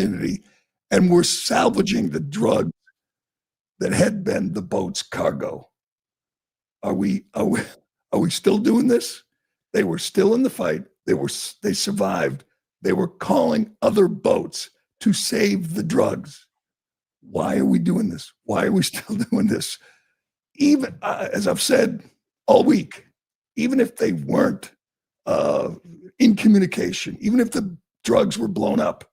opportunity, and we're salvaging the drugs that had been the boat's cargo. Are we still doing this? They were still in the fight. They survived. They were calling other boats to save the drugs. Why are we doing this? Why are we still doing this? Even as I've said all week, even if they weren't in communication, even if the drugs were blown up,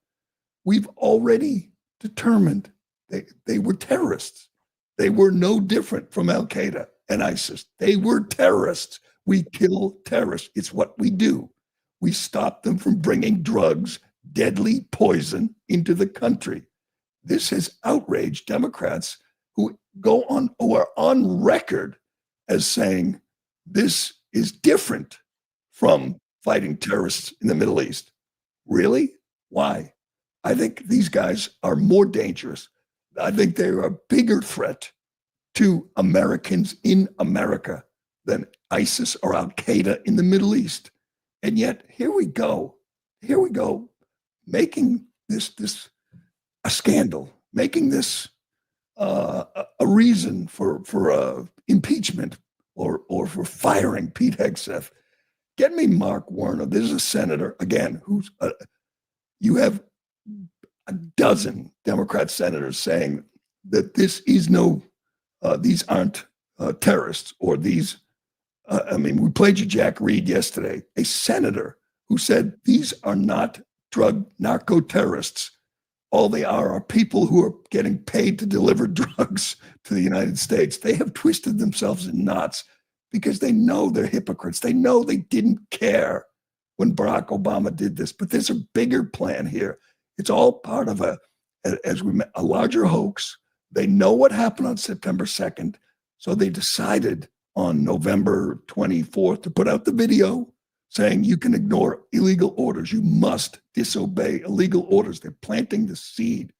we've already determined they were terrorists. They were no different from Al Qaeda and ISIS. They were terrorists. We kill terrorists. It's what we do. We stop them from bringing drugs, deadly poison, into the country. This has outraged Democrats who are on record as saying this is different from fighting terrorists in the Middle East. Really? Why? I think these guys are more dangerous. I think they're a bigger threat to Americans in America than ISIS or Al Qaeda in the Middle East. And yet, here we go, making this a scandal, making this a reason for impeachment or for firing Pete Hegseth. Get me Mark Warner. This is a senator, again, who's you have a dozen Democrat senators saying that this is these aren't terrorists, or these, we played you Jack Reed yesterday, a senator who said these are not narco terrorists. All they are people who are getting paid to deliver drugs to the United States. They have twisted themselves in knots because they know they're hypocrites. They know they didn't care when Barack Obama did this, but there's a bigger plan here. It's all part of a larger hoax. They know what happened on September 2nd, so they decided on November 24th to put out the video saying you can ignore illegal orders. You must disobey illegal orders. They're planting the seed.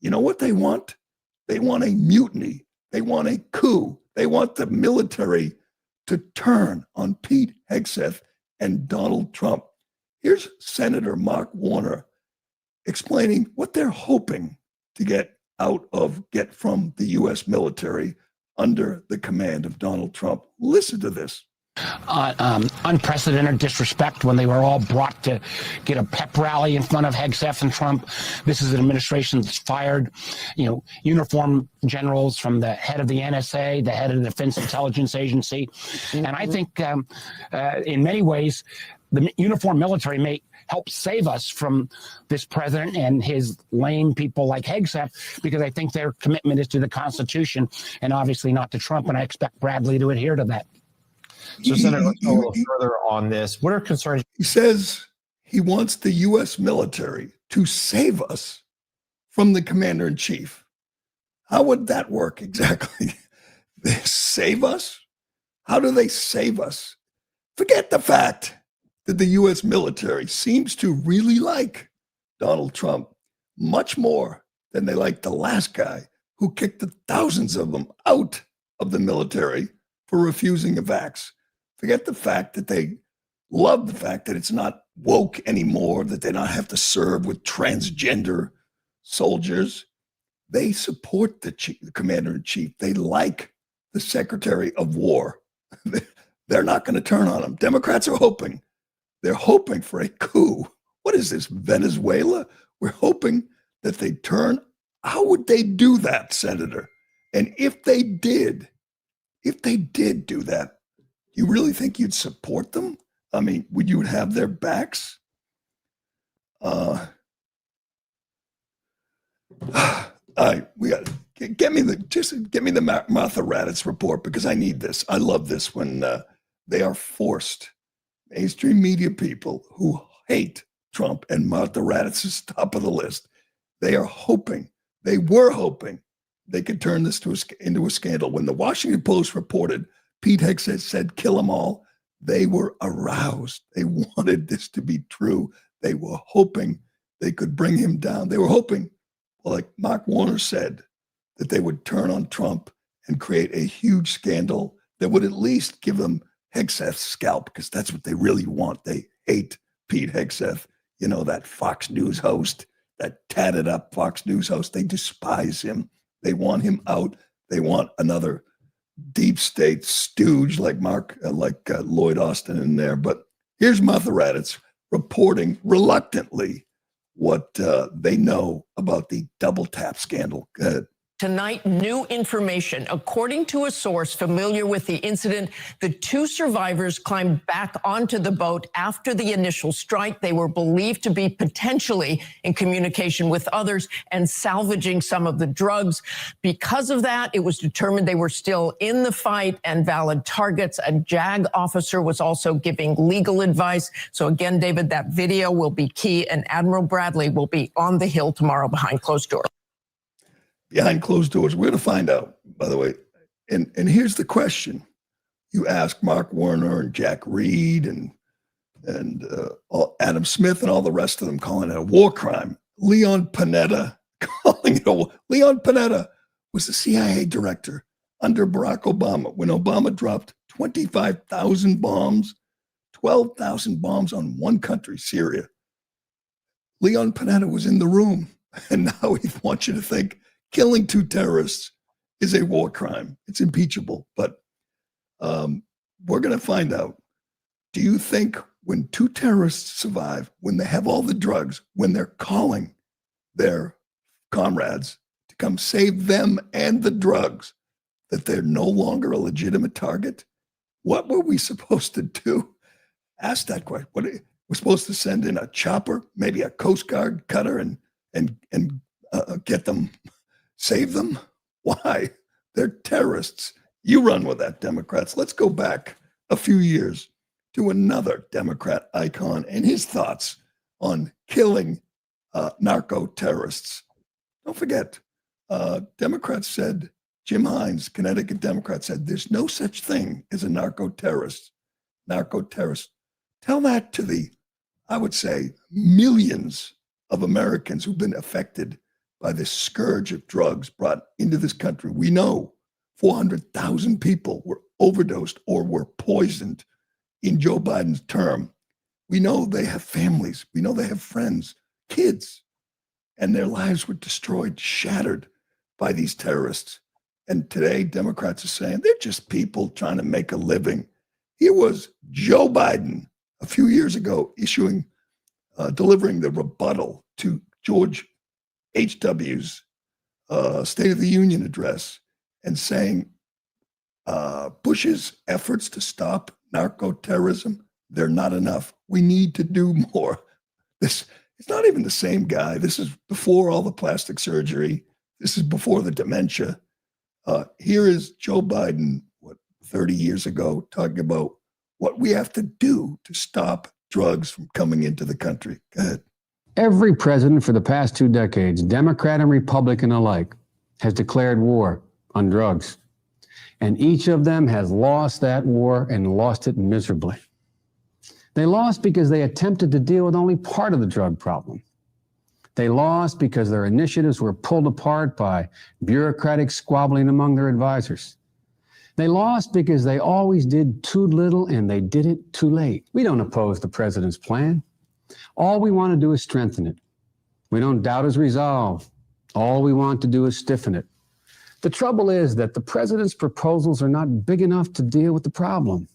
You know what they want? They want a mutiny. They want a coup. They want the military to turn on Pete Hegseth and Donald Trump. Here's Senator Mark Warner explaining what they're hoping to get from the U.S. military under the command of Donald Trump. Listen to this. Unprecedented disrespect when they were all brought to get a pep rally in front of Hegseth and Trump. This is an administration that's fired, uniform generals from the head of the NSA, the head of the Defense Intelligence Agency. And I think in many ways, the uniform military may help save us from this president and his lame people like Hegseth, because I think their commitment is to the Constitution and obviously not to Trump. And I expect Bradley to adhere to that. So, Senator, let's go a little further on this. What are concerns? He says he wants the U.S. military to save us from the commander-in-chief. How would that work exactly? They save us? How do they save us? Forget the fact that the U.S. military seems to really like Donald Trump much more than they like the last guy who kicked the thousands of them out of the military for refusing a vax. Forget the fact that they love the fact that it's not woke anymore, that they don't have to serve with transgender soldiers. They support the commander-in-chief. They like the Secretary of War. They're not going to turn on him. Democrats are hoping. They're hoping for a coup. What is this, Venezuela? We're hoping that they turn. How would they do that, Senator? And if they did do that, you really think you'd support them? Would you have their backs? Get me the Martha Raddatz report, because I need this. I love this when they are forced. Mainstream media people who hate Trump, and Martha Raddatz is top of the list. They were hoping they could turn this into a scandal. When the Washington Post reported Pete Hegseth said, kill them all, they were aroused. They wanted this to be true. They were hoping they could bring him down. They were hoping, like Mark Warner said, that they would turn on Trump and create a huge scandal that would at least give them Hegseth's scalp, because that's what they really want. They hate Pete Hegseth, that Fox News host that tatted up Fox News host. They despise him. They want him out. They want another deep state stooge like Lloyd Austin in there. But here's Martha Raddatz reporting reluctantly what they know about the double tap scandal. Go ahead. Tonight, new information. According to a source familiar with the incident, the two survivors climbed back onto the boat after the initial strike. They were believed to be potentially in communication with others and salvaging some of the drugs. Because of that, it was determined they were still in the fight and valid targets. A JAG officer was also giving legal advice. So again, David, that video will be key, and Admiral Bradley will be on the Hill tomorrow behind closed doors. Behind closed doors. We're going to find out, by the way. And here's the question. You ask Mark Warner and Jack Reed and Adam Smith and all the rest of them calling it a war crime. Leon Panetta calling it a war. Leon Panetta was the CIA director under Barack Obama when Obama dropped 25,000 bombs, 12,000 bombs on one country, Syria. Leon Panetta was in the room, and now he wants you to think killing two terrorists is a war crime. It's impeachable. But we're going to find out. Do you think when two terrorists survive, when they have all the drugs, when they're calling their comrades to come save them and the drugs, that they're no longer a legitimate target? What were we supposed to do? Ask that question. We're supposed to send in a chopper, maybe a Coast Guard cutter, and get them. Save them? Why? They're terrorists. You run with that, Democrats. Let's go back a few years to another Democrat icon and his thoughts on killing narco-terrorists. Don't forget, Democrats said, Jim Hines, Connecticut Democrat, said, there's no such thing as a narco-terrorist. Narco-terrorist. Tell that to the, I would say, millions of Americans who've been affected by this scourge of drugs brought into this country. We know 400,000 people were overdosed or were poisoned in Joe Biden's term. We know they have families. We know they have friends, kids, and their lives were destroyed, shattered by these terrorists. And today, Democrats are saying they're just people trying to make a living. Here was Joe Biden a few years ago delivering the rebuttal to George H.W.'s State of the Union address and saying Bush's efforts to stop narco-terrorism, they're not enough. We need to do more. It's not even the same guy. This is before all the plastic surgery. This is before the dementia. Here is Joe Biden, 30 years ago, talking about what we have to do to stop drugs from coming into the country. Go ahead. Every president for the past 2 decades, Democrat and Republican alike, has declared war on drugs. And each of them has lost that war and lost it miserably. They lost because they attempted to deal with only part of the drug problem. They lost because their initiatives were pulled apart by bureaucratic squabbling among their advisors. They lost because they always did too little and they did it too late. We don't oppose the president's plan. All we want to do is strengthen it. We don't doubt his resolve. All we want to do is stiffen it. The trouble is that the president's proposals are not big enough to deal with the problem.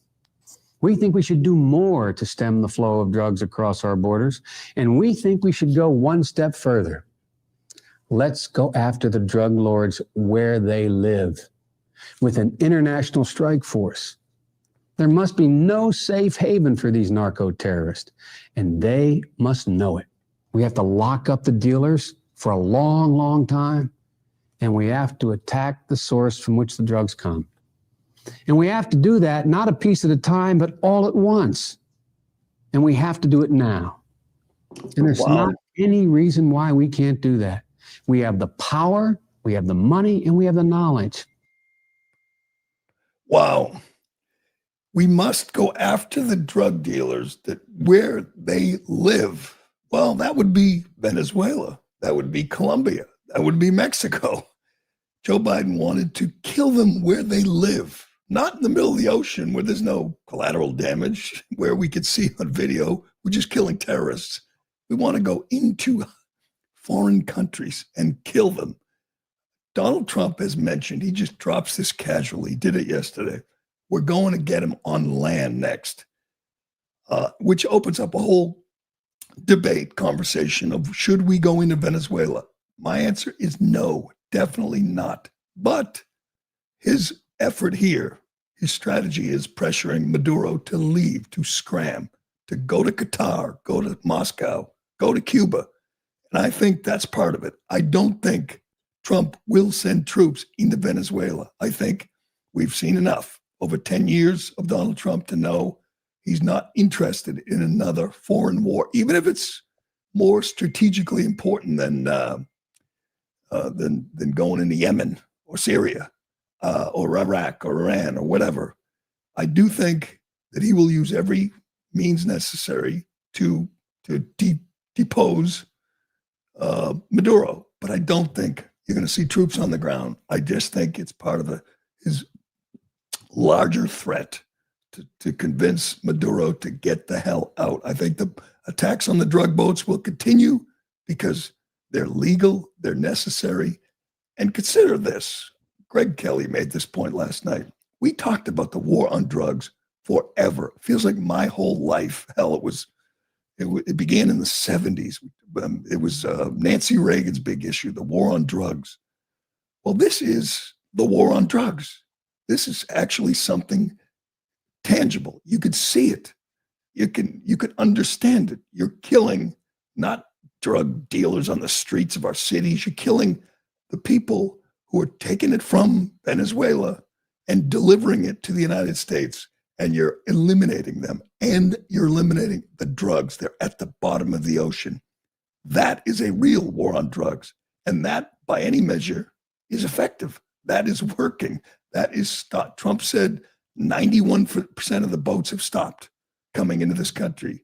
We think we should do more to stem the flow of drugs across our borders, and we think we should go one step further. Let's go after the drug lords where they live, with an international strike force. There must be no safe haven for these narco-terrorists, and they must know it. We have to lock up the dealers for a long, long time, and we have to attack the source from which the drugs come. And we have to do that not a piece at a time, but all at once. And we have to do it now. And there's not any reason why we can't do that. We have the power, we have the money, and we have the knowledge. Wow. We must go after the drug dealers where they live. Well, that would be Venezuela. That would be Colombia. That would be Mexico. Joe Biden wanted to kill them where they live, not in the middle of the ocean where there's no collateral damage, where we could see on video, we're just killing terrorists. We want to go into foreign countries and kill them. Donald Trump has mentioned, he just drops this casually, he did it yesterday. We're going to get him on land next, which opens up a whole debate, conversation of should we go into Venezuela? My answer is no, definitely not. But his effort here, his strategy is pressuring Maduro to leave, to scram, to go to Qatar, go to Moscow, go to Cuba. And I think that's part of it. I don't think Trump will send troops into Venezuela. I think we've seen enough over 10 years of Donald Trump to know he's not interested in another foreign war, even if it's more strategically important than going into Yemen or Syria or Iraq or Iran or whatever. I do think that he will use every means necessary to depose Maduro, but I don't think you're going to see troops on the ground. I just think it's part of his larger threat to convince Maduro to get the hell out. I think the attacks on the drug boats will continue because they're legal, they're necessary. And consider this. Greg Kelly made this point last night. We talked about the war on drugs forever. It feels like my whole life. Hell, it began in the 70s. It was Nancy Reagan's big issue, the war on drugs. Well, this is the war on drugs. This is actually something tangible. You could see it. You could understand it. You're killing not drug dealers on the streets of our cities. You're killing the people who are taking it from Venezuela and delivering it to the United States. And you're eliminating them. And you're eliminating the drugs. They're at the bottom of the ocean. That is a real war on drugs. And that, by any measure, is effective. That is working. That is stopped. Trump said 91% of the boats have stopped coming into this country.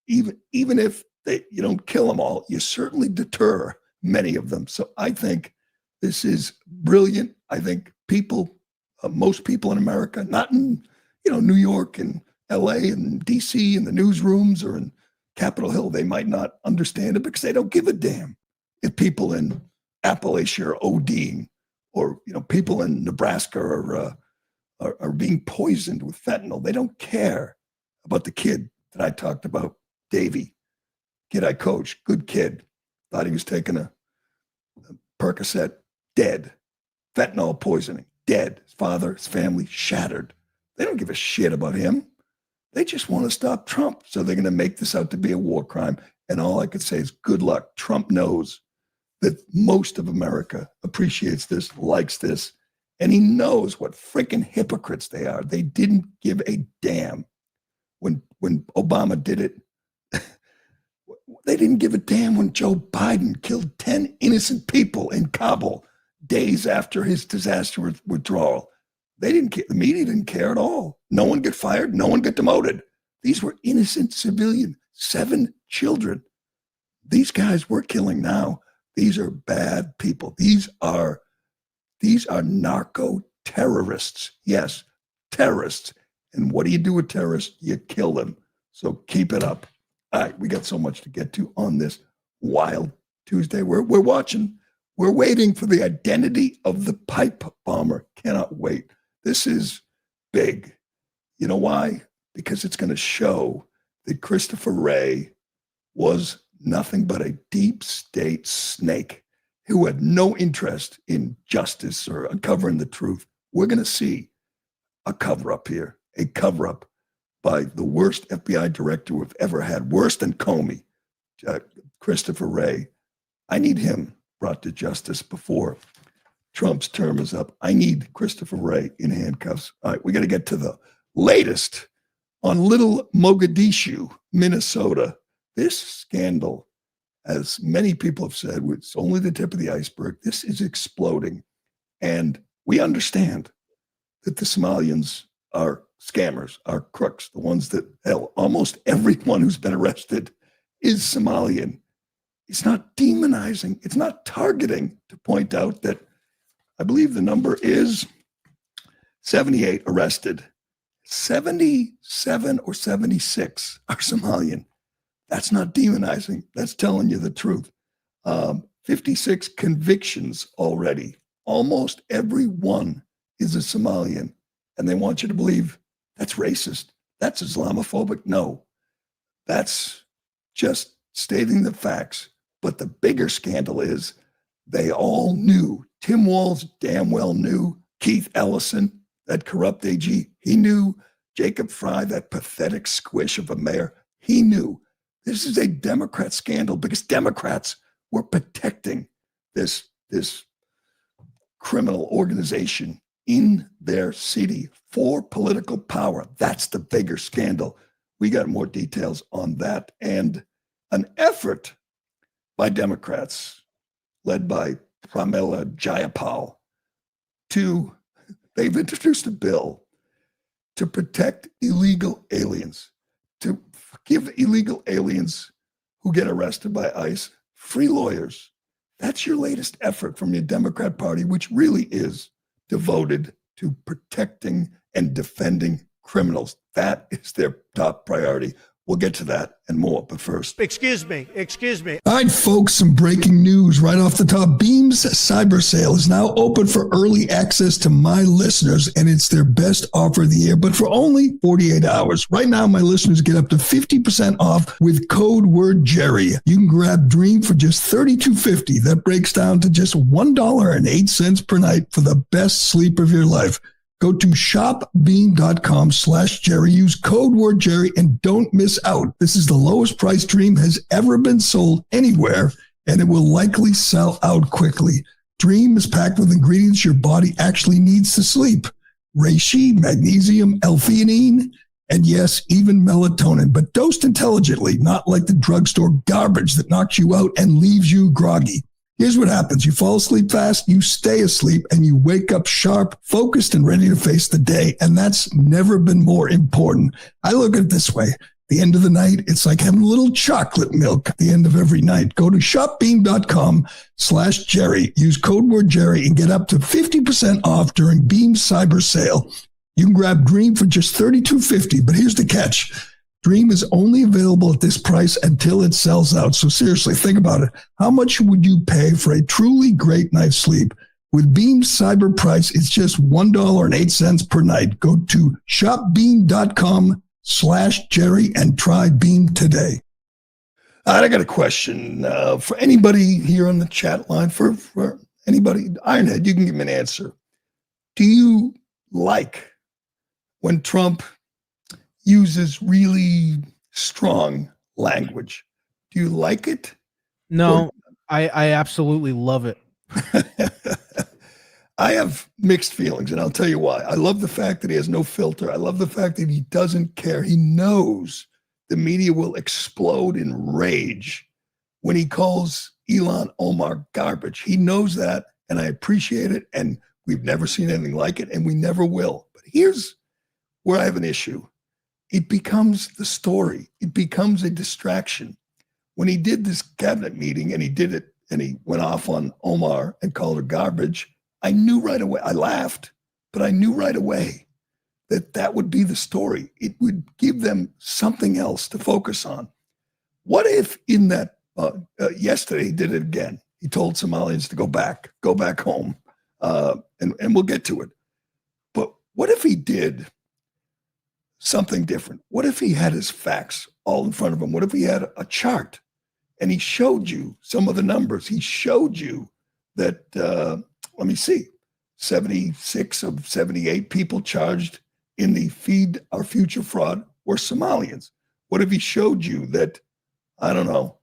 Even if you don't kill them all, you certainly deter many of them. So I think this is brilliant. I think most people in America, not in New York and LA and DC and the newsrooms or in Capitol Hill, they might not understand it because they don't give a damn if people in Appalachia are ODing or people in Nebraska are being poisoned with fentanyl. They don't care about the kid that I talked about, Davey, kid I coached, good kid, thought he was taking a Percocet, dead, fentanyl poisoning, dead. His father, his family, shattered. They don't give a shit about him. They just want to stop Trump. So they're going to make this out to be a war crime. And all I could say is good luck. Trump knows that most of America appreciates this, likes this, and he knows what freaking hypocrites they are. They didn't give a damn when Obama did it. They didn't give a damn when Joe Biden killed 10 innocent people in Kabul days after his disaster withdrawal. They didn't care. The media didn't care at all. No one got fired. No one got demoted. These were innocent civilians, 7 children. These guys we're killing now. These are bad people. These are narco terrorists. Yes, terrorists. And what do you do with terrorists? You kill them. So keep it up. All right, we got so much to get to on this wild Tuesday. We're watching. We're waiting for the identity of the pipe bomber. Cannot wait. This is big. You know why? Because it's going to show that Christopher Wray was nothing but a deep state snake who had no interest in justice or uncovering the truth. We're going to see a cover-up here, a cover-up by the worst FBI director we've ever had, worse than Comey, Christopher Wray. I need him brought to justice before Trump's term is up. I need Christopher Wray in handcuffs. All right, we got to get to the latest on Little Mogadishu, Minnesota. This scandal, as many people have said, it's only the tip of the iceberg. This is exploding. And we understand that the Somalians are scammers, are crooks, the ones that, hell, almost everyone who's been arrested is Somalian. It's not demonizing. It's not targeting, to point out that I believe the number is 78 arrested. 77 or 76 are Somalian. That's not demonizing. That's telling you the truth. 56 convictions already. Almost every one is a Somalian. And they want you to believe that's racist. That's Islamophobic. No, that's just stating the facts. But the bigger scandal is they all knew. Tim Walz damn well knew. Keith Ellison, that corrupt AG, he knew. Jacob Fry, that pathetic squish of a mayor, he knew. This is a Democrat scandal because Democrats were protecting this criminal organization in their city for political power. That's the bigger scandal. We got more details on that. And an effort by Democrats, led by Pramila Jayapal, they've introduced a bill to protect illegal aliens, to give illegal aliens who get arrested by ICE free lawyers. That's your latest effort from your Democrat Party, which really is devoted to protecting and defending criminals. That is their top priority. We'll get to that and more, but first. Excuse me. All right, folks, some breaking news right off the top. Beam's cyber sale is now open for early access to my listeners, and it's their best offer of the year, but for only 48 hours. Right now, my listeners get up to 50% off with code word Gerry. You can grab Dream for just $32.50. That breaks down to just $1.08 per night for the best sleep of your life. Go to shopbeam.com/Gerry. Use code word Gerry and don't miss out. This is the lowest price Dream has ever been sold anywhere, and it will likely sell out quickly. Dream is packed with ingredients your body actually needs to sleep. Reishi, magnesium, L-theanine, and yes, even melatonin, but dosed intelligently, not like the drugstore garbage that knocks you out and leaves you groggy. Here's what happens. You fall asleep fast, you stay asleep, and you wake up sharp, focused, and ready to face the day. And that's never been more important. I look at it this way. At the end of the night, it's like having a little chocolate milk at the end of every night. Go to shopbeam.com/Gerry. Use code word Gerry and get up to 50% off during Beam's cyber sale. You can grab Dream for just $32.50, but here's the catch. Dream is only available at this price until it sells out. So seriously, think about it. How much would you pay for a truly great night's sleep? With Beam's cyber price, it's just $1.08 per night. Go to shopbeam.com/Gerry and try Beam today. I got a question for anybody here on the chat line, for anybody. Ironhead, you can give me an answer. Do you like when Trump uses really strong language? Do you like it? No, I absolutely love it. I have mixed feelings, and I'll tell you why. I love the fact that he has no filter. I love the fact that he doesn't care. He knows the media will explode in rage when he calls Ilhan Omar garbage. He knows that, and I appreciate it, and we've never seen anything like it, and we never will. But here's where I have an issue. It becomes the story. It becomes a distraction. When he did this cabinet meeting and he did it and he went off on Omar and called her garbage, I knew right away. I laughed, but I knew right away that that would be the story. It would give them something else to focus on. What if in that, yesterday he did it again. He told Somalians to go back home, and we'll get to it. But what if he did something different? What if he had his facts all in front of him? What if he had a chart and he showed you some of the numbers? He showed you that, let me see, 76 of 78 people charged in the Feed Our Future fraud were Somalians. What if he showed you that, I don't know,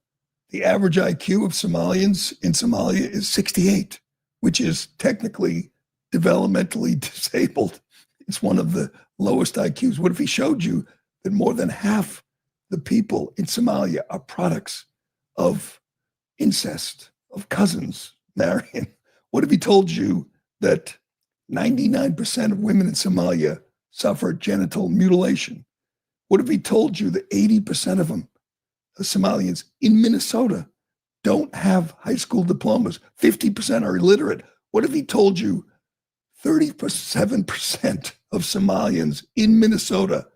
the average IQ of Somalians in Somalia is 68, which is technically developmentally disabled. It's one of the lowest IQs. What if he showed you that more than half the people in Somalia are products of incest, of cousins marrying? What if he told you that 99% of women in Somalia suffer genital mutilation? What if he told you that 80% of them, the Somalians in Minnesota, don't have high school diplomas? 50% are illiterate. What if he told you 37% of Somalians in Minnesota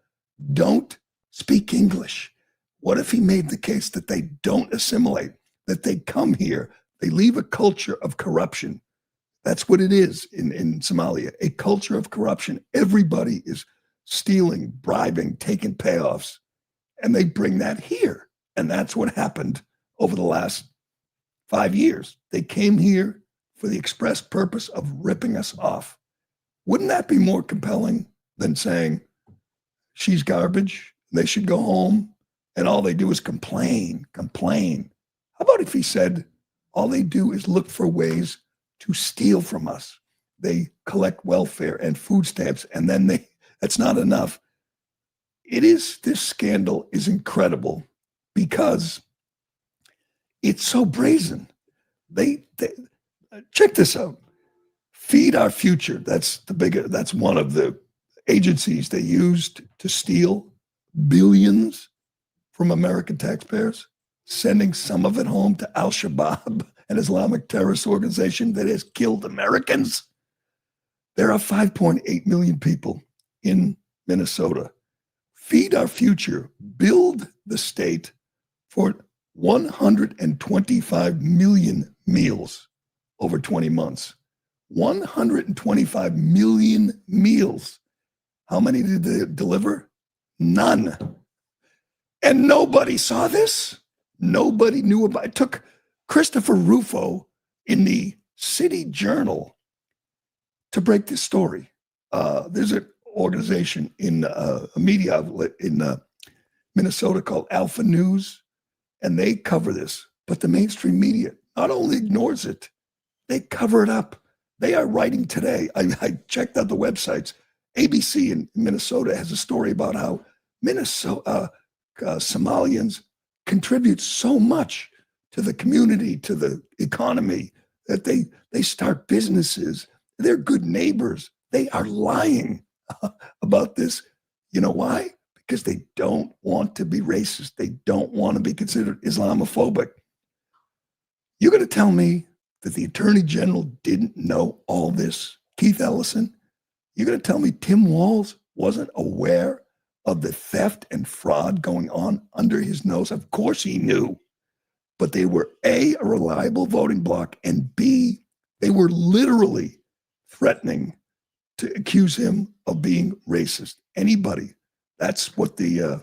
don't speak English? What if he made the case that they don't assimilate? that they come here, they leave a culture of corruption. That's what it is in Somalia, a culture of corruption. Everybody is stealing, bribing, taking payoffs, and they bring that here. And that's what happened over the last 5 years. They came here for the express purpose of ripping us off. Wouldn't that be more compelling than saying she's garbage, they should go home, and all they do is complain? How about if he said all they do is look for ways to steal from us? They collect welfare and food stamps, and then that's not enough. This scandal is incredible because it's so brazen. They check this out. Feed Our Future. That's one of the agencies they used to steal billions from American taxpayers, sending some of it home to Al-Shabaab, an Islamic terrorist organization that has killed Americans. There are 5.8 million people in Minnesota. Feed Our Future, build the state for 125 million meals over 20 months. 125 million meals. How many did they deliver? None. And nobody saw this. Nobody knew about it. It took Christopher Rufo in the City Journal to break this story. There's an organization in a media outlet in Minnesota called Alpha News, and they cover this. But the mainstream media not only ignores it, they cover it up. They are writing today. I checked out the websites. ABC in Minnesota has a story about how Somalians contribute so much to the community, to the economy, that they start businesses. They're good neighbors. They are lying about this. You know why? Because they don't want to be racist. They don't want to be considered Islamophobic. You're going to tell me that the Attorney General didn't know all this? Keith Ellison? You're going to tell me Tim Walz wasn't aware of the theft and fraud going on under his nose? Of course he knew. But they were A, a reliable voting bloc, and B, they were literally threatening to accuse him of being racist. Anybody. That's what the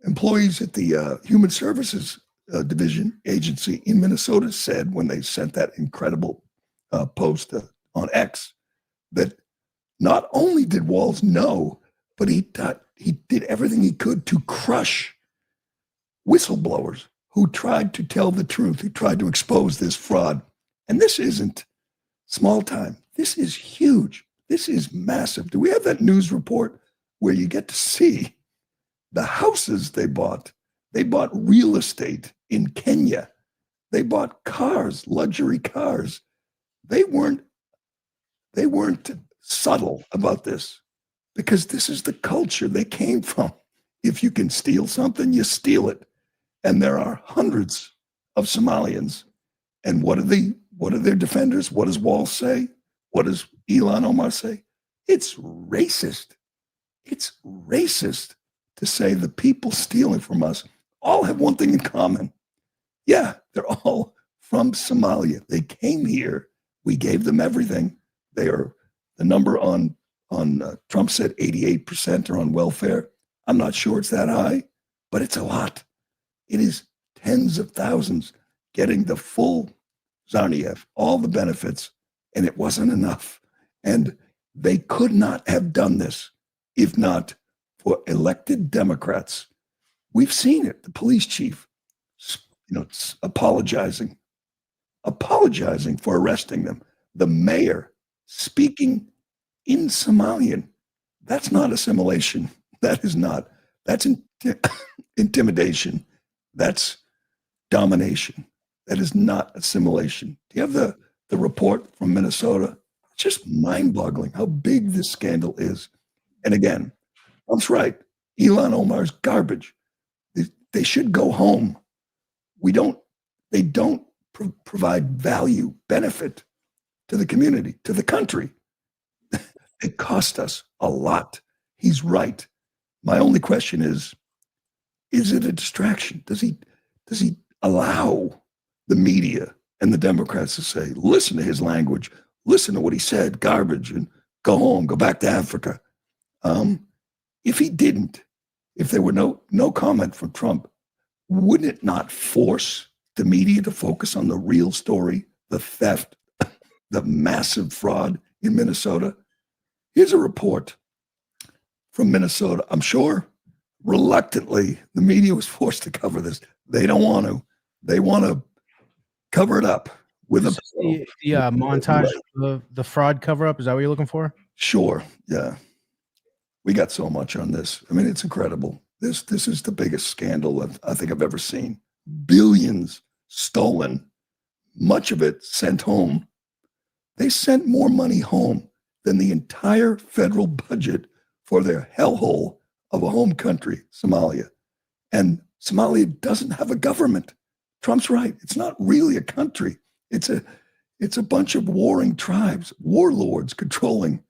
employees at the Human Services Division agency in Minnesota said when they sent that incredible post on X, that not only did Walz know, but he did everything he could to crush whistleblowers who tried to tell the truth, who tried to expose this fraud. And this isn't small time. This is huge. This is massive. Do we have that news report where you get to see the houses they bought? They bought real estate in Kenya. They bought cars, luxury cars. They weren't subtle about this, because this is the culture they came from. If you can steal something, you steal it. And there are hundreds of Somalians. And what are their defenders? What does Walz say? What does Ilhan Omar say? It's racist. It's racist to say the people stealing from us all have one thing in common. Yeah, they're all from Somalia. They came here. We gave them everything. They are the number on Trump said 88% are on welfare. I'm not sure it's that high, but it's a lot. It is tens of thousands getting the full Zarniev, all the benefits, and it wasn't enough. And they could not have done this if not for elected Democrats. We've seen it. The police chief, apologizing for arresting them. The mayor speaking in Somalian. That's not assimilation. That is not. That's intimidation. That's domination. That is not assimilation. Do you have the report from Minnesota? It's just mind-boggling how big this scandal is. And again, Trump's right. Ilhan Omar's garbage. They should go home. They don't provide value, benefit to the community, to the country. It cost us a lot. He's right. My only question is it a distraction? Does he allow the media and the Democrats to say, listen to his language, listen to what he said, garbage, and go home, go back to Africa. If he didn't, if there were no comment from Trump, wouldn't it not force the media to focus on the real story, the theft, the massive fraud in Minnesota? Here's a report from Minnesota. I'm sure reluctantly the media was forced to cover this. They don't want to. They want to cover it up with a montage of the fraud cover up. Is that what you're looking for? Sure. Yeah. We got so much on this. I mean, it's incredible. This is the biggest scandal I think I've ever seen. Billions stolen, much of it sent home. They sent more money home than the entire federal budget for their hellhole of a home country, Somalia. And Somalia doesn't have a government. Trump's right. It's not really a country. It's a bunch of warring tribes, warlords controlling.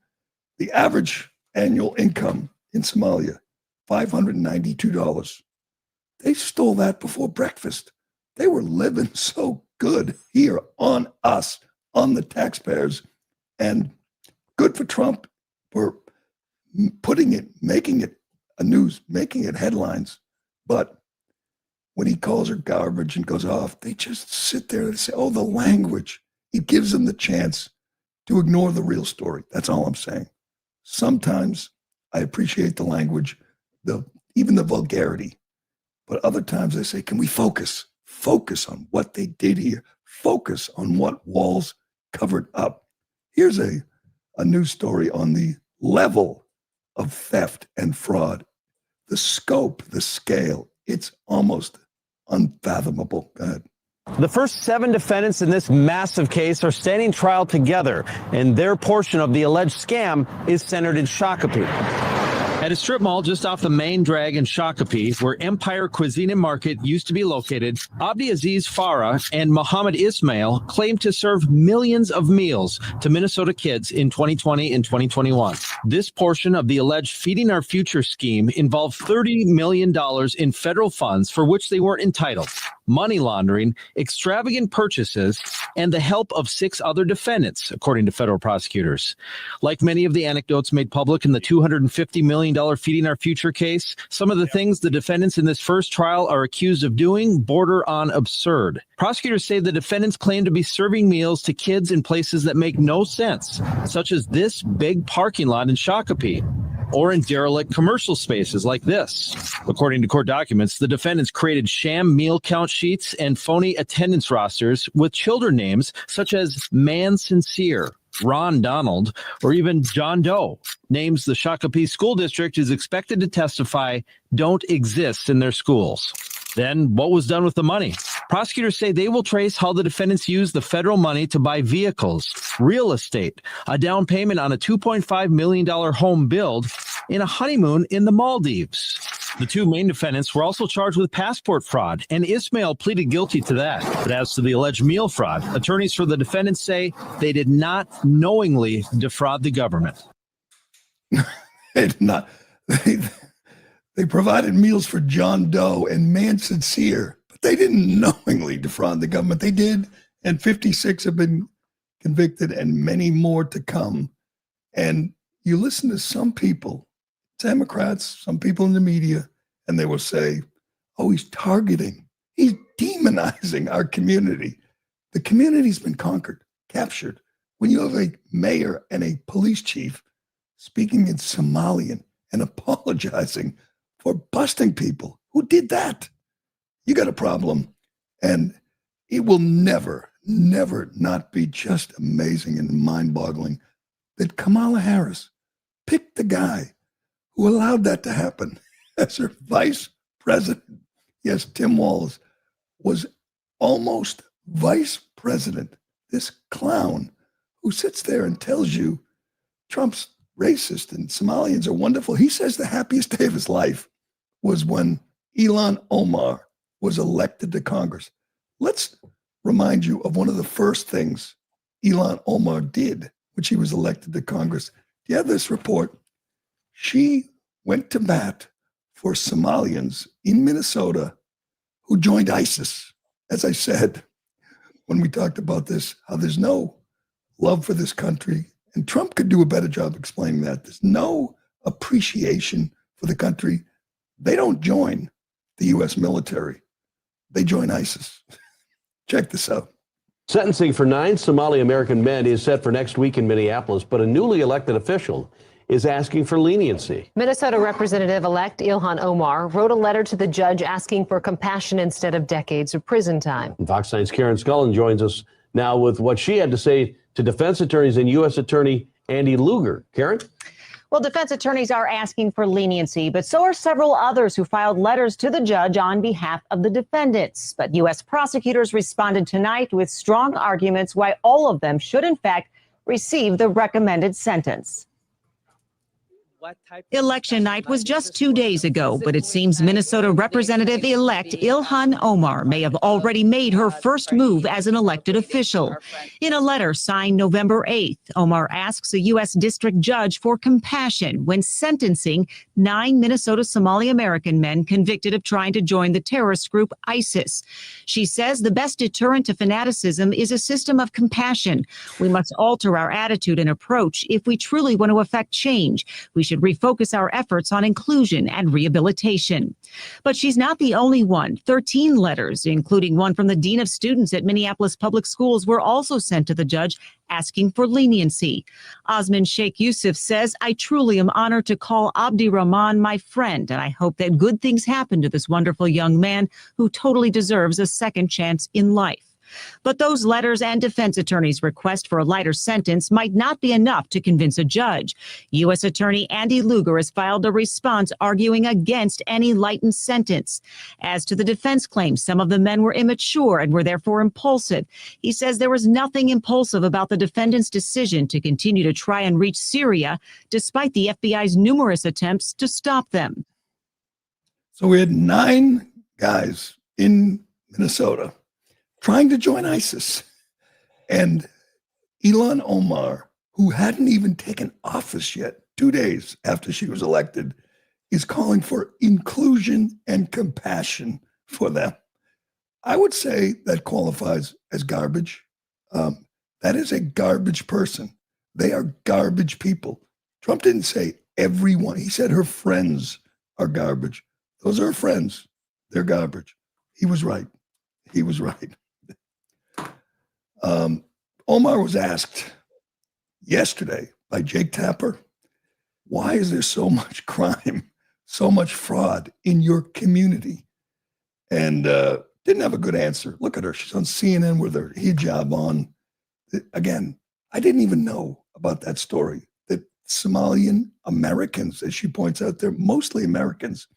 The average annual income in Somalia, $592. They stole that before breakfast. They were living so good here on us, on the taxpayers, and good for Trump for putting it, making it a news, making it headlines. But when he calls her garbage and goes off, they just sit there and say, oh, the language. It gives them the chance to ignore the real story. That's all I'm saying. Sometimes I appreciate the language, even the vulgarity. But other times I say, can we focus? Focus on what they did here. Focus on what walls covered up. Here's a news story on the level of theft and fraud. The scope, the scale, it's almost unfathomable. Go ahead. The first 7 defendants in this massive case are standing trial together, and their portion of the alleged scam is centered in Shakopee. At a strip mall just off the main drag in Shakopee, where Empire Cuisine and Market used to be located, Abdi Aziz Farah and Mohammed Ismail claimed to serve millions of meals to Minnesota kids in 2020 and 2021. This portion of the alleged Feeding Our Future scheme involved $30 million in federal funds for which they weren't entitled, money laundering, extravagant purchases, and the help of 6 other defendants, according to federal prosecutors. Like many of the anecdotes made public in the $250 million Feeding Our Future case, some of the things the defendants in this first trial are accused of doing border on absurd. Prosecutors say the defendants claim to be serving meals to kids in places that make no sense, such as this big parking lot in Shakopee, or in derelict commercial spaces like this. According to court documents, the defendants created sham meal count sheets and phony attendance rosters with children names such as Man Sincere, Ron Donald, or even John Doe. Names the Shakopee School District is expected to testify don't exist in their schools. Then what was done with the money? Prosecutors say they will trace how the defendants used the federal money to buy vehicles, real estate, a down payment on a $2.5 million home build, and a honeymoon in the Maldives. The 2 main defendants were also charged with passport fraud, and Ismail pleaded guilty to that. But as to the alleged meal fraud, attorneys for the defendants say they did not knowingly defraud the government. They did not. They provided meals for John Doe and Man Sincere, but they didn't knowingly defraud the government. They did, and 56 have been convicted and many more to come. And you listen to some people, Democrats, some people in the media, and they will say, oh, he's targeting, he's demonizing our community. The community's been conquered, captured. When you have a mayor and a police chief speaking in Somalian and apologizing for busting people, who did that? You got a problem. And it will never, never not be just amazing and mind-boggling that Kamala Harris picked the guy who allowed that to happen as her vice president. Yes, Tim Walz was almost vice president. This clown who sits there and tells you Trump's racist and Somalians are wonderful. He says the happiest day of his life was when Ilhan Omar was elected to Congress. Let's remind you of one of the first things Ilhan Omar did when she was elected to Congress. Do you have this report? She went to bat for Somalians in Minnesota who joined ISIS. As I said, when we talked about this, how there's no love for this country. And Trump could do a better job explaining that. There's no appreciation for the country. They don't join the U.S. military. They join ISIS. Check this out. Sentencing for 9 Somali American men is set for next week in Minneapolis, but a newly elected official is asking for leniency. Minnesota Representative-elect Ilhan Omar wrote a letter to the judge asking for compassion instead of decades of prison time. And Fox 9's Karen Scullin joins us now with what she had to say to defense attorneys and U.S. Attorney Andy Lugar. Karen? Well, defense attorneys are asking for leniency, but so are several others who filed letters to the judge on behalf of the defendants. But U.S. prosecutors responded tonight with strong arguments why all of them should, in fact, receive the recommended sentence. Election night was just 2 days ago, but it seems Minnesota Representative-elect Ilhan Omar may have already made her first move as an elected official. In a letter signed November 8th, Omar asks a U.S. district judge for compassion when sentencing 9 Minnesota Somali American men convicted of trying to join the terrorist group ISIS. She says the best deterrent to fanaticism is a system of compassion. We must alter our attitude and approach if we truly want to affect change. We should refocus our efforts on inclusion and rehabilitation. But she's not the only one. 13 letters, including one from the dean of students at Minneapolis Public Schools, were also sent to the judge asking for leniency. Osman Sheikh Yusuf says, I truly am honored to call Abdi Rahman my friend, and I hope that good things happen to this wonderful young man who totally deserves a second chance in life. But those letters and defense attorneys' request for a lighter sentence might not be enough to convince a judge. U.S. Attorney Andy Lugar has filed a response arguing against any lightened sentence. As to the defense claims, some of the men were immature and were therefore impulsive. He says there was nothing impulsive about the defendant's decision to continue to try and reach Syria, despite the FBI's numerous attempts to stop them. So we had 9 guys in Minnesota trying to join ISIS. And Ilhan Omar, who hadn't even taken office yet, 2 days after she was elected, is calling for inclusion and compassion for them. I would say that qualifies as garbage. That is a garbage person. They are garbage people. Trump didn't say everyone. He said her friends are garbage. Those are her friends. They're garbage. He was right. He was right. Omar was asked yesterday by Jake Tapper, why is there so much crime, so much fraud in your community? And didn't have a good answer. Look at her. She's on CNN with her hijab on. Again, I didn't even know about that story, that Somalian Americans, as she points out, they're mostly Americans,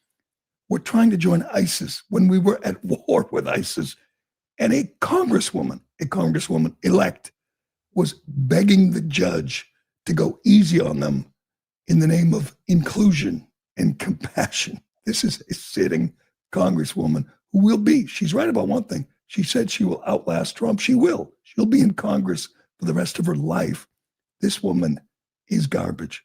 were trying to join ISIS when we were at war with ISIS. And a congresswoman elect, was begging the judge to go easy on them in the name of inclusion and compassion. This is a sitting congresswoman who will be, she's right about one thing. She said she will outlast Trump. She will. She'll be in Congress for the rest of her life. This woman is garbage.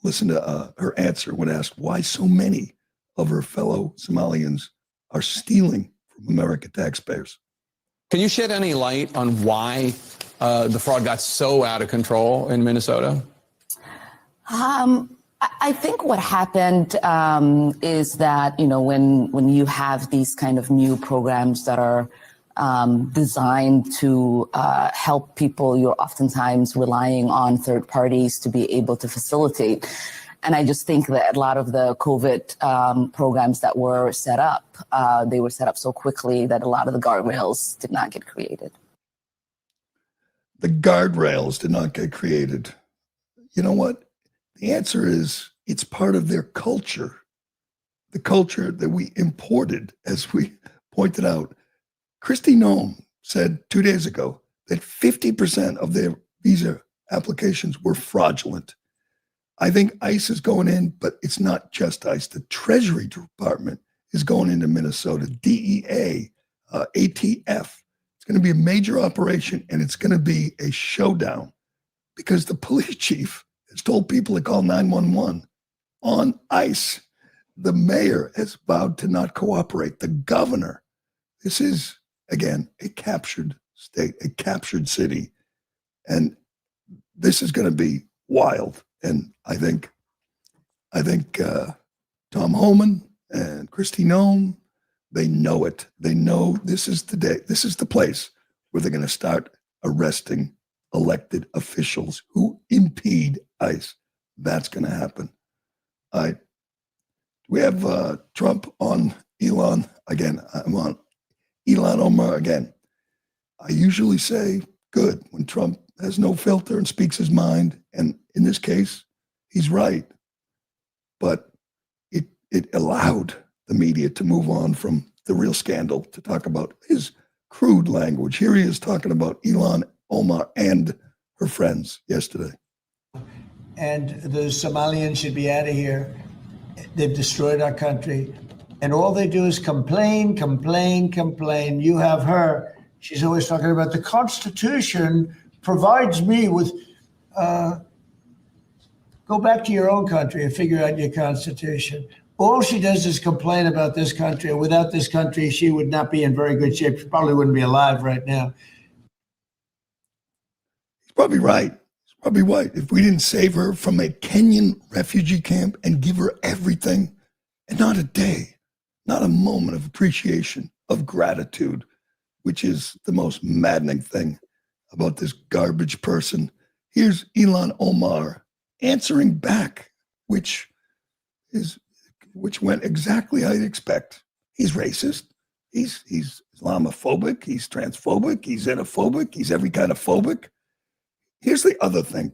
Listen to her answer when asked why so many of her fellow Somalians are stealing from American taxpayers. Can you shed any light on why the fraud got so out of control in Minnesota? I think what happened is that, you know, when you have these kind of new programs that are designed to help people, you're oftentimes relying on third parties to be able to facilitate. And I just think that a lot of the COVID programs that were set up, they were set up so quickly that a lot of the guardrails did not get created. The guardrails did not get created. You know what? The answer is it's part of their culture, the culture that we imported, as we pointed out. Kristi Noem said 2 days ago that 50% of their visa applications were fraudulent. I think ICE is going in, but it's not just ICE. The Treasury Department is going into Minnesota, DEA, ATF. It's going to be a major operation, and it's going to be a showdown because the police chief has told people to call 911 on ICE. The mayor has vowed to not cooperate. The governor. This is, again, a captured state, a captured city. And this is going to be wild. And I think Tom Homan and Kristi Noem, they know it. They know this is the day. This is the place where they're going to start arresting elected officials who impede ICE. That's going to happen. We have Trump on Ilhan again. I'm on Ilhan Omar again. I usually say good when Trump has no filter and speaks his mind. And in this case, he's right. But it allowed the media to move on from the real scandal to talk about his crude language. Here he is talking about Ilhan Omar and her friends yesterday. And the Somalians should be out of here. They've destroyed our country. And all they do is complain, complain, complain. You have her. She's always talking about the Constitution provides me with, go back to your own country and figure out your Constitution. All she does is complain about this country. And without this country, she would not be in very good shape. She probably wouldn't be alive right now. He's probably right. He's probably right. If we didn't save her from a Kenyan refugee camp and give her everything, and not a day, not a moment of appreciation, of gratitude, which is the most maddening thing about this garbage person. Here's Ilhan Omar answering back, which went exactly how you'd expect. He's racist. He's Islamophobic. He's transphobic. He's xenophobic. He's every kind of phobic. Here's the other thing.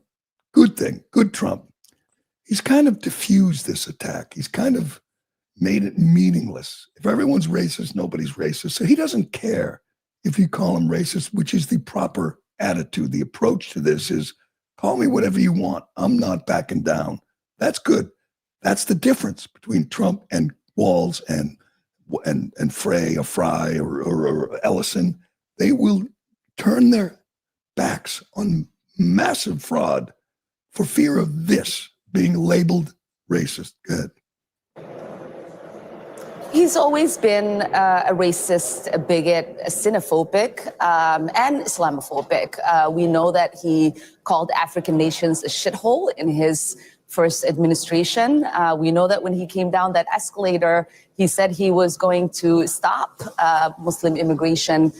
Good Trump. He's kind of diffused this attack. He's kind of made it meaningless. If everyone's racist, nobody's racist. So he doesn't care if you call him racist, which is the proper attitude. The approach to this is call me whatever you want. I'm not backing down. That's good. That's the difference between Trump and Walz and Frey or Ellison. They will turn their backs on massive fraud for fear of this being labeled racist. Go ahead. He's always been a racist, a bigot, a xenophobic, and Islamophobic. We know that he called African nations a shithole in his first administration. We know that when he came down that escalator, he said he was going to stop Muslim immigration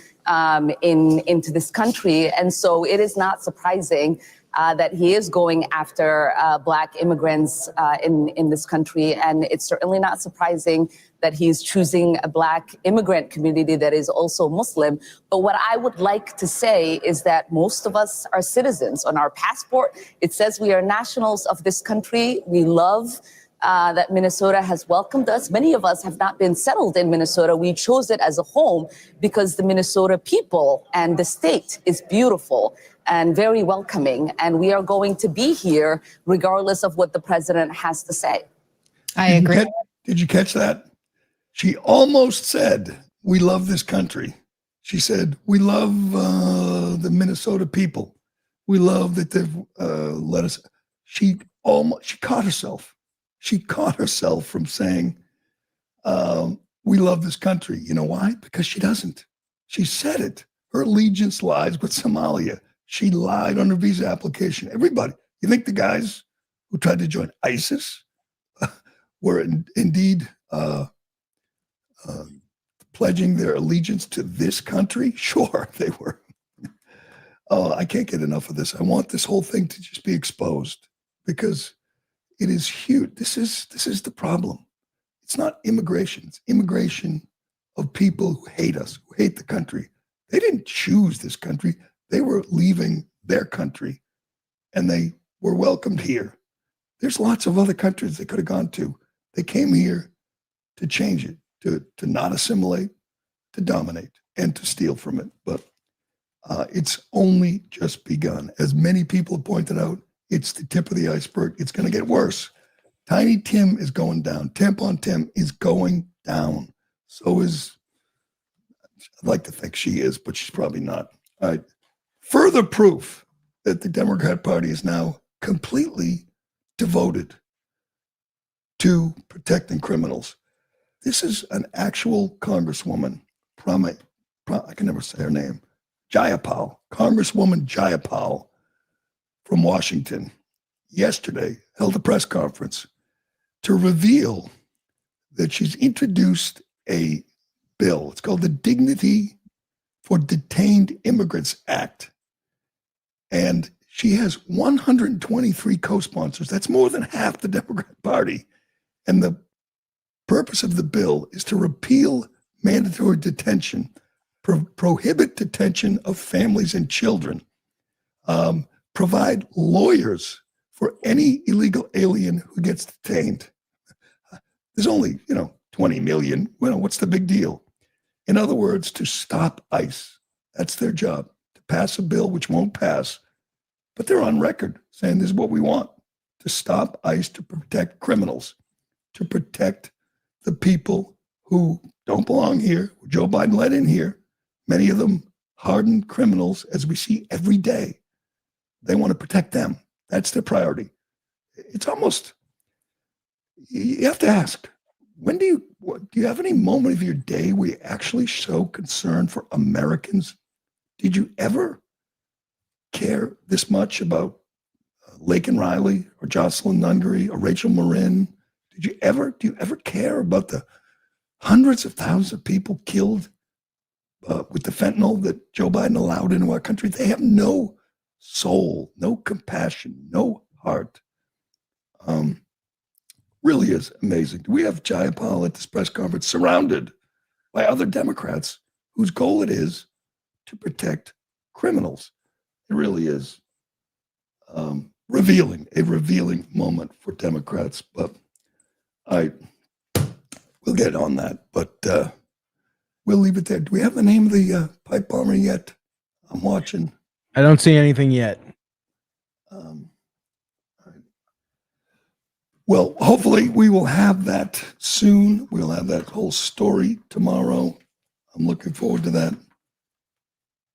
into this country. And so it is not surprising that he is going after Black immigrants in this country. And it's certainly not surprising that he's choosing a Black immigrant community that is also Muslim. But what I would like to say is that most of us are citizens. On our passport, it says we are nationals of this country. We love that Minnesota has welcomed us. Many of us have not been settled in Minnesota. We chose it as a home because the Minnesota people and the state is beautiful and very welcoming. And we are going to be here regardless of what the president has to say. I agree. Did you catch that? She almost said, we love this country. She said, we love the Minnesota people. We love that they've let us. She caught herself. She caught herself from saying, we love this country. You know why? Because she doesn't. She said it. Her allegiance lies with Somalia. She lied on her visa application. Everybody. You think the guys who tried to join ISIS were indeed pledging their allegiance to this country? Sure, they were. Oh, I can't get enough of this. I want this whole thing to just be exposed because it is huge. This is the problem. It's not immigration. It's immigration of people who hate us, who hate the country. They didn't choose this country. They were leaving their country and they were welcomed here. There's lots of other countries they could have gone to. They came here to change it, to not assimilate, to dominate, and to steal from it. But it's only just begun. As many people have pointed out, it's the tip of the iceberg. It's going to get worse. Tiny Tim is going down. Temp on Tim is going down. So is, I'd like to think she is, but she's probably not. All right. Further proof that the Democrat Party is now completely devoted to protecting criminals. This is an actual congresswoman, I can never say her name, Jayapal, Congresswoman Jayapal from Washington, yesterday held a press conference to reveal that she's introduced a bill. It's called the Dignity for Detained Immigrants Act. And she has 123 co-sponsors. That's more than half the Democrat Party. And the purpose of the bill is to repeal mandatory detention, prohibit detention of families and children, provide lawyers for any illegal alien who gets detained. There's only, 20 million. Well, what's the big deal? In other words, to stop ICE. That's their job, to pass a bill which won't pass. But they're on record saying this is what we want, to stop ICE, to protect criminals, to protect the people who don't belong here, who Joe Biden let in here, many of them hardened criminals, as we see every day. They want to protect them. That's their priority. It's almost, you have to ask, do you have any moment of your day where you're actually so concerned for Americans? Did you ever care this much about Laken Riley or Jocelyn Nungaray or Rachel Marin? Do you ever care about the hundreds of thousands of people killed with the fentanyl that Joe Biden allowed into our country? They have no soul, no compassion, no heart. Really is amazing. We have Jayapal at this press conference surrounded by other Democrats whose goal it is to protect criminals. It really is a revealing moment for Democrats. But we'll get on that. But we'll leave it there. Do we have the name of the pipe bomber yet? I'm watching. I don't see anything yet. Well, hopefully we will have that soon. We'll have that whole story tomorrow. I'm looking forward to that.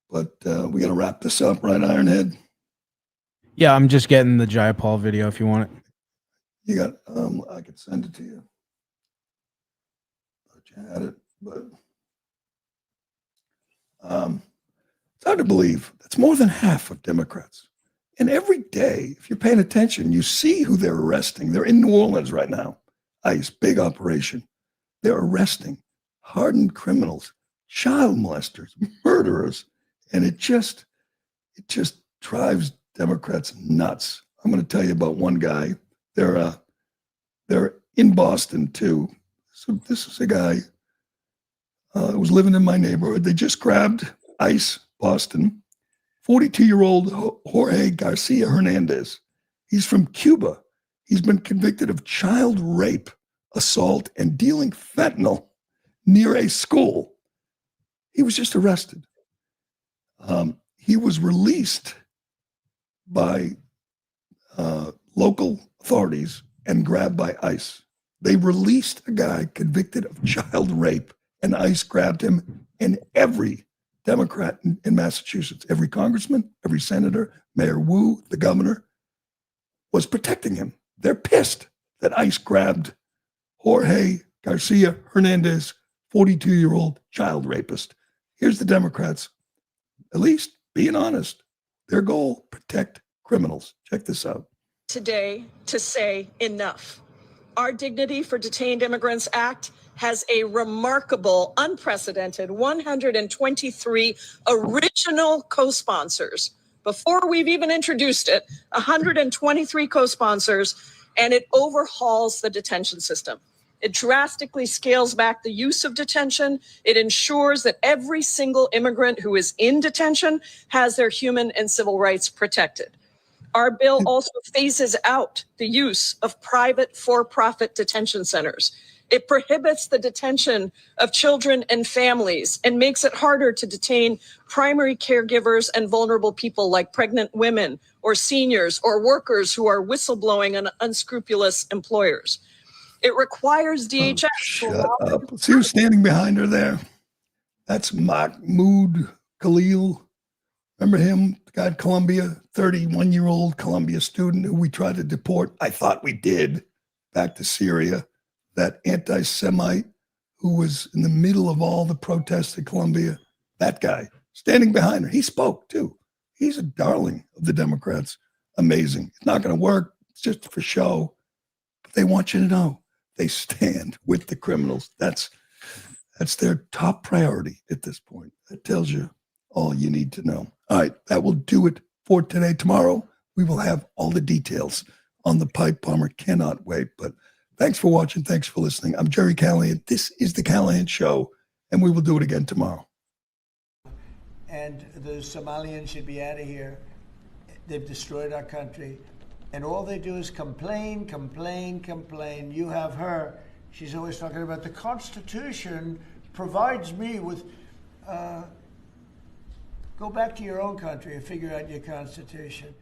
But we got to wrap this up, right, Ironhead? Yeah, I'm just getting the Jayapal video if you want it. You got, I could send it to you. Thought you had it, but it's hard to believe. That's more than half of Democrats. And every day, if you're paying attention, you see who they're arresting. They're in New Orleans right now. ICE, big operation. They're arresting hardened criminals, child molesters, murderers. And it just drives Democrats nuts. I'm going to tell you about one guy. They're in Boston too. So this is a guy who was living in my neighborhood. They just grabbed ICE Boston. 42-year-old Jorge Garcia Hernandez. He's from Cuba. He's been convicted of child rape, assault, and dealing fentanyl near a school. He was just arrested. He was released by local authorities and grabbed by ICE. They released a guy convicted of child rape, and ICE grabbed him, and every Democrat in Massachusetts, every congressman, every senator, Mayor Wu, the governor, was protecting him. They're pissed that ICE grabbed Jorge Garcia Hernandez, 42-year-old child rapist. Here's the Democrats, at least being honest. Their goal, protect criminals. Check this out. Today to say enough. Our Dignity for Detained Immigrants Act has a remarkable, unprecedented 123 original co-sponsors. Before we've even introduced it, 123 co-sponsors, and it overhauls the detention system. It drastically scales back the use of detention. It ensures that every single immigrant who is in detention has their human and civil rights protected. Our bill also phases out the use of private for-profit detention centers. It prohibits the detention of children and families and makes it harder to detain primary caregivers and vulnerable people like pregnant women or seniors or workers who are whistleblowing on unscrupulous employers. It requires DHS to Shut up. See who's standing behind her there? That's Mahmoud Khalil. Remember him? The guy at Columbia, 31-year-old Columbia student who we tried to deport. I thought we did, back to Syria. That anti-Semite who was in the middle of all the protests at Columbia, that guy standing behind her. He spoke too. He's a darling of the Democrats. Amazing. It's not going to work. It's just for show. But they want you to know they stand with the criminals. That's their top priority at this point. That tells you all you need to know. All right, that will do it for today. Tomorrow, we will have all the details on the pipe bomber. Cannot wait. But thanks for watching. Thanks for listening. I'm Gerry Callahan. This is The Callahan Show, and we will do it again tomorrow. And the Somalians should be out of here. They've destroyed our country. And all they do is complain, complain, complain. You have her. She's always talking about the Constitution provides me with... go back to your own country and figure out your Constitution.